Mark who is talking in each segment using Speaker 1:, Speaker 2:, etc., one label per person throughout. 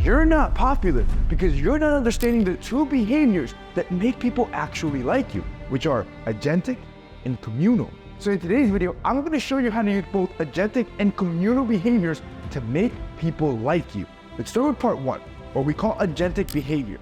Speaker 1: You're not popular because you're not understanding the two behaviors that make people actually like you, which are agentic and communal. So in today's video, I'm going to show you how to use both agentic and communal behaviors to make people like you. Let's start with part one, what we call agentic behavior.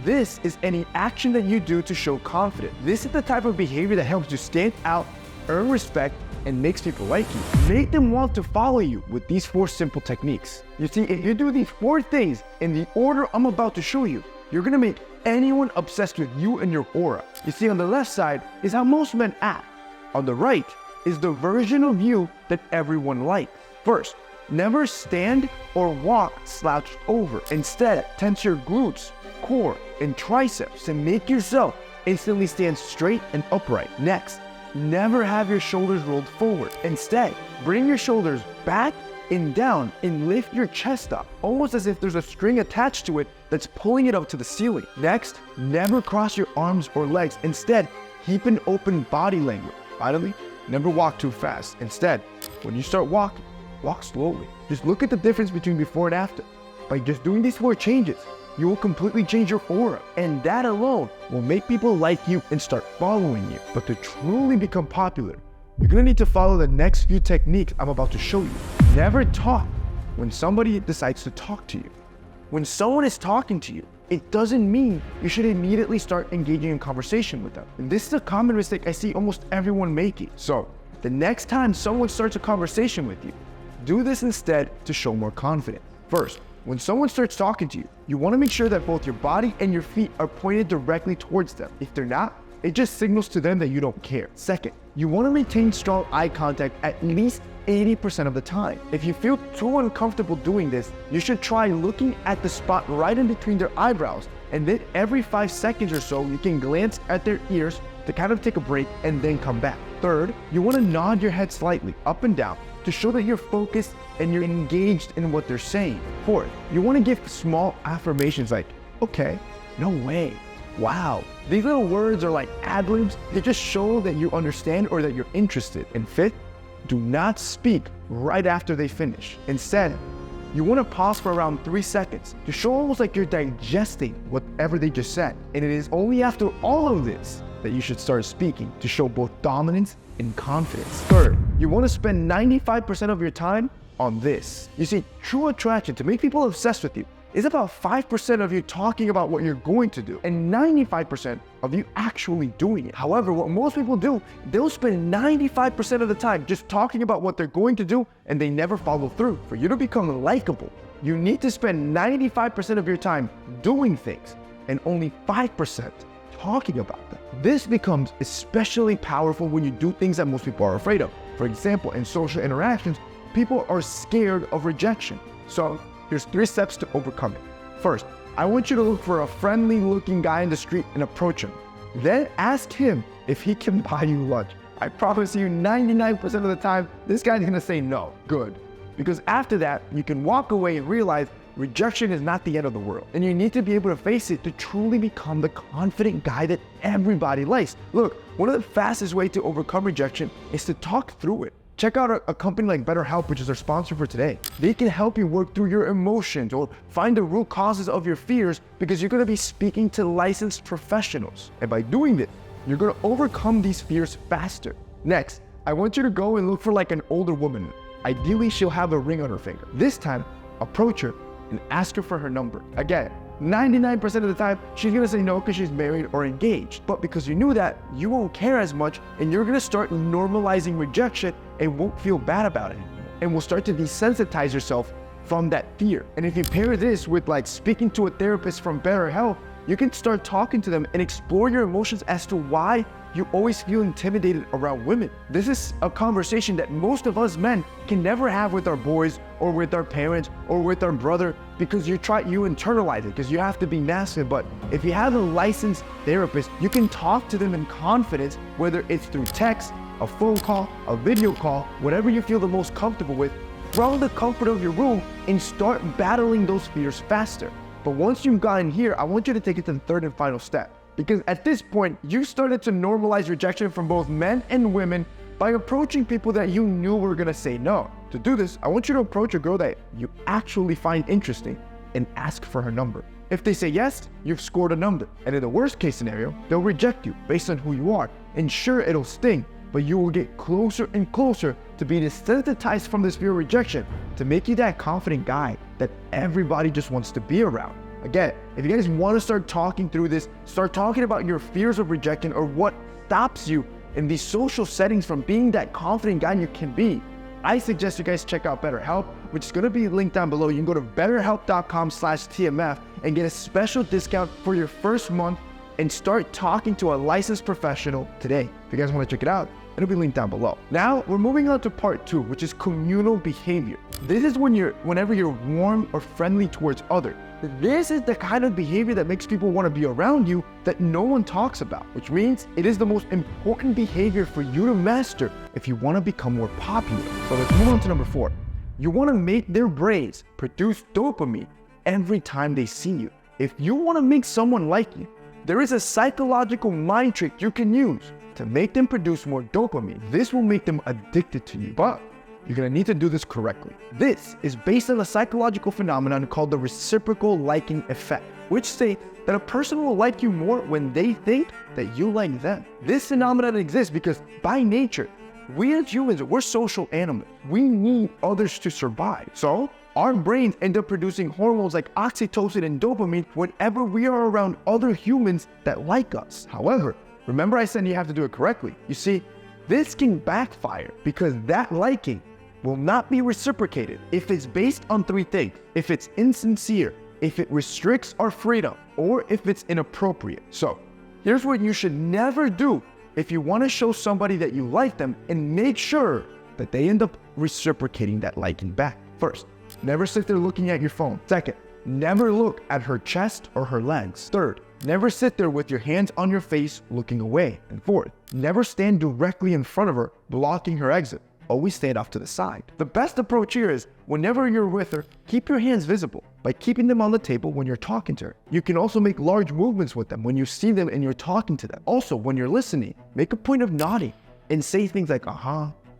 Speaker 1: This is any action that you do to show confidence. This is the type of behavior that helps you stand out, earn respect, and makes people like you. Make them want to follow you with these 4 simple techniques. You see, if you do these 4 things in the order I'm about to show you, you're gonna make anyone obsessed with you and your aura. You see, on the left side is how most men act. On the right is the version of you that everyone likes. First, never stand or walk slouched over. Instead, tense your glutes, core, and triceps to make yourself instantly stand straight and upright. Next, never have your shoulders rolled forward. Instead, bring your shoulders back and down and lift your chest up, almost as if there's a string attached to it that's pulling it up to the ceiling. Next, never cross your arms or legs. Instead, keep an open body language. Finally, never walk too fast. Instead, when you start walking, walk slowly. Just look at the difference between before and after. By just doing these 4 changes, you will completely change your aura, and that alone will make people like you and start following you. But to truly become popular, you're gonna need to follow the next few techniques I'm about to show you. Never talk when somebody decides to talk to you. When someone is talking to you, it doesn't mean you should immediately start engaging in conversation with them. And this is a common mistake I see almost everyone making. So the next time someone starts a conversation with you, do this instead to show more confidence. First, when someone starts talking to you, you want to make sure that both your body and your feet are pointed directly towards them. If they're not, it just signals to them that you don't care. Second, you want to maintain strong eye contact at least 80% of the time. If you feel too uncomfortable doing this, you should try looking at the spot right in between their eyebrows, and then every 5 seconds or so, you can glance at their ears to kind of take a break and then come back. Third, you want to nod your head slightly up and down to show that you're focused and you're engaged in what they're saying. Fourth, you want to give small affirmations like, okay, no way, wow. These little words are like ad-libs. They just show that you understand or that you're interested. And fifth, do not speak right after they finish. Instead, you want to pause for around 3 seconds to show almost like you're digesting whatever they just said. And it is only after all of this that you should start speaking to show both dominance and confidence. Third, you want to spend 95% of your time on this. You see, true attraction, to make people obsessed with you, is about 5% of you talking about what you're going to do and 95% of you actually doing it. However, what most people do, they'll spend 95% of the time just talking about what they're going to do and they never follow through. For you to become likable, you need to spend 95% of your time doing things and only 5% talking about them. This becomes especially powerful when you do things that most people are afraid of. For example, in social interactions, people are scared of rejection. So here's 3 steps to overcome it. First, I want you to look for a friendly looking guy in the street and approach him. Then ask him if he can buy you lunch. I promise you 99% of the time, this guy's gonna say no. Good. Because after that, you can walk away and realize rejection is not the end of the world. And you need to be able to face it to truly become the confident guy that everybody likes. Look, one of the fastest ways to overcome rejection is to talk through it. Check out a company like BetterHelp, which is our sponsor for today. They can help you work through your emotions or find the root causes of your fears, because you're gonna be speaking to licensed professionals. And by doing this, you're gonna overcome these fears faster. Next, I want you to go and look for like an older woman. Ideally, she'll have a ring on her finger. This time, approach her and ask her for her number. Again, 99% of the time, she's gonna say no because she's married or engaged. But because you knew that, you won't care as much and you're gonna start normalizing rejection and won't feel bad about it anymore. And will start to desensitize yourself from that fear. And if you pair this with like speaking to a therapist from BetterHelp, you can start talking to them and explore your emotions as to why you always feel intimidated around women. This is a conversation that most of us men can never have with our boys or with our parents or with our brother, because you internalize it because you have to be masculine. But if you have a licensed therapist, you can talk to them in confidence, whether it's through text, a phone call, a video call, whatever you feel the most comfortable with, from the comfort of your room, and start battling those fears faster. But once you've gotten here, I want you to take it to the third and final step. Because at this point, you started to normalize rejection from both men and women by approaching people that you knew were gonna say no. To do this, I want you to approach a girl that you actually find interesting and ask for her number. If they say yes, you've scored a number. And in the worst case scenario, they'll reject you based on who you are. And sure, it'll sting, but you will get closer and closer to being desensitized from this fear of rejection to make you that confident guy that everybody just wants to be around. Again, if you guys want to start talking through this, start talking about your fears of rejection or what stops you in these social settings from being that confident guy you can be, I suggest you guys check out BetterHelp, which is going to be linked down below. You can go to betterhelp.com/TMF and get a special discount for your first month and start talking to a licensed professional today. If you guys want to check it out, it'll be linked down below. Now, we're moving on to part 2, which is communal behavior. This is whenever you're warm or friendly towards others. This is the kind of behavior that makes people want to be around you that no one talks about, which means it is the most important behavior for you to master if you want to become more popular. So let's move on to number 4. You want to make their brains produce dopamine every time they see you. If you want to make someone like you, there is a psychological mind trick you can use to make them produce more dopamine. This will make them addicted to you, but you're going to need to do this correctly. This is based on a psychological phenomenon called the reciprocal liking effect, which states that a person will like you more when they think that you like them. This phenomenon exists because by nature, we as humans, we're social animals. We need others to survive. So our brains end up producing hormones like oxytocin and dopamine whenever we are around other humans that like us. However, remember I said you have to do it correctly. You see, this can backfire because that liking will not be reciprocated if it's based on 3 things. If it's insincere, if it restricts our freedom, or if it's inappropriate. So here's what you should never do if you want to show somebody that you like them and make sure that they end up reciprocating that liking back. First, never sit there looking at your phone. Second, never look at her chest or her legs. Third, never sit there with your hands on your face looking away. And fourth, never stand directly in front of her, blocking her exit. Always stand off to the side. The best approach here is, whenever you're with her, keep your hands visible by keeping them on the table when you're talking to her. You can also make large movements with them when you see them and you're talking to them. Also, when you're listening, make a point of nodding and say things like,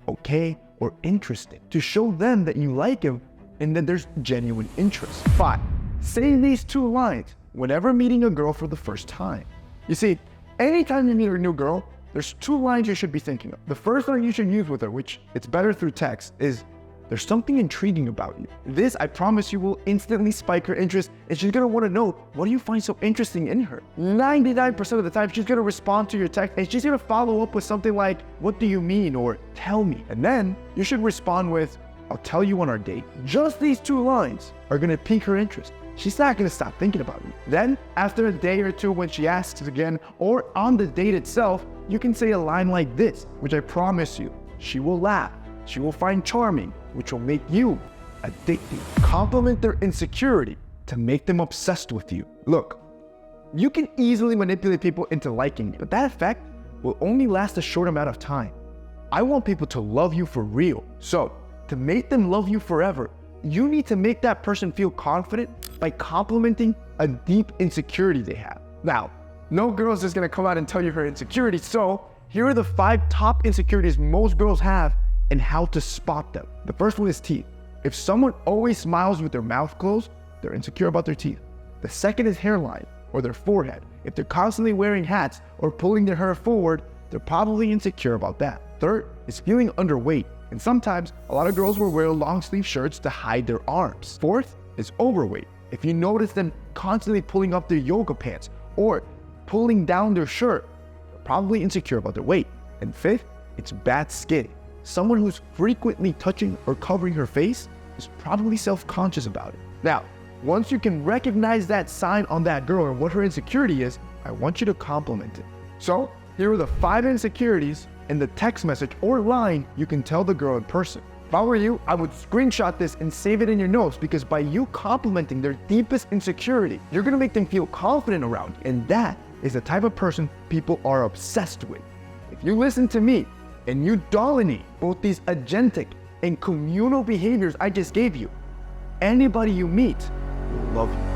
Speaker 1: okay, or interesting to show them that you like him and that there's genuine interest. 5, say these 2 lines whenever meeting a girl for the first time. You see, anytime you meet a new girl, there's 2 lines you should be thinking of. The first line you should use with her, which it's better through text, is there's something intriguing about you. This, I promise you, will instantly spike her interest, and she's gonna wanna know, what do you find so interesting in her? 99% of the time, she's gonna respond to your text, and she's gonna follow up with something like, what do you mean? Or tell me. And then you should respond with, I'll tell you on our date. Just these 2 lines are gonna pique her interest. She's not gonna stop thinking about you. Then, after a day or 2 when she asks again, or on the date itself, you can say a line like this, which I promise you, she will laugh, she will find charming, which will make you addicted. Compliment their insecurity to make them obsessed with you. Look, you can easily manipulate people into liking you, but that effect will only last a short amount of time. I want people to love you for real. So, to make them love you forever, you need to make that person feel confident by complimenting a deep insecurity they have. Now, no girl's just gonna come out and tell you her insecurities, so here are the 5 top insecurities most girls have and how to spot them. The first one is teeth. If someone always smiles with their mouth closed, they're insecure about their teeth. The second is hairline or their forehead. If they're constantly wearing hats or pulling their hair forward, they're probably insecure about that. Third is feeling underweight, and sometimes a lot of girls will wear long sleeve shirts to hide their arms. Fourth is overweight. If you notice them constantly pulling up their yoga pants or pulling down their shirt, they're probably insecure about their weight. And fifth, it's bad skin. Someone who's frequently touching or covering her face is probably self-conscious about it. Now, once you can recognize that sign on that girl and what her insecurity is, I want you to compliment it. So, here are the 5 insecurities in the text message or line you can tell the girl in person. If I were you, I would screenshot this and save it in your notes, because by you complimenting their deepest insecurity, you're gonna make them feel confident around you. And that is the type of person people are obsessed with. If you listen to me and you dominate both these agentic and communal behaviors I just gave you, anybody you meet will love you.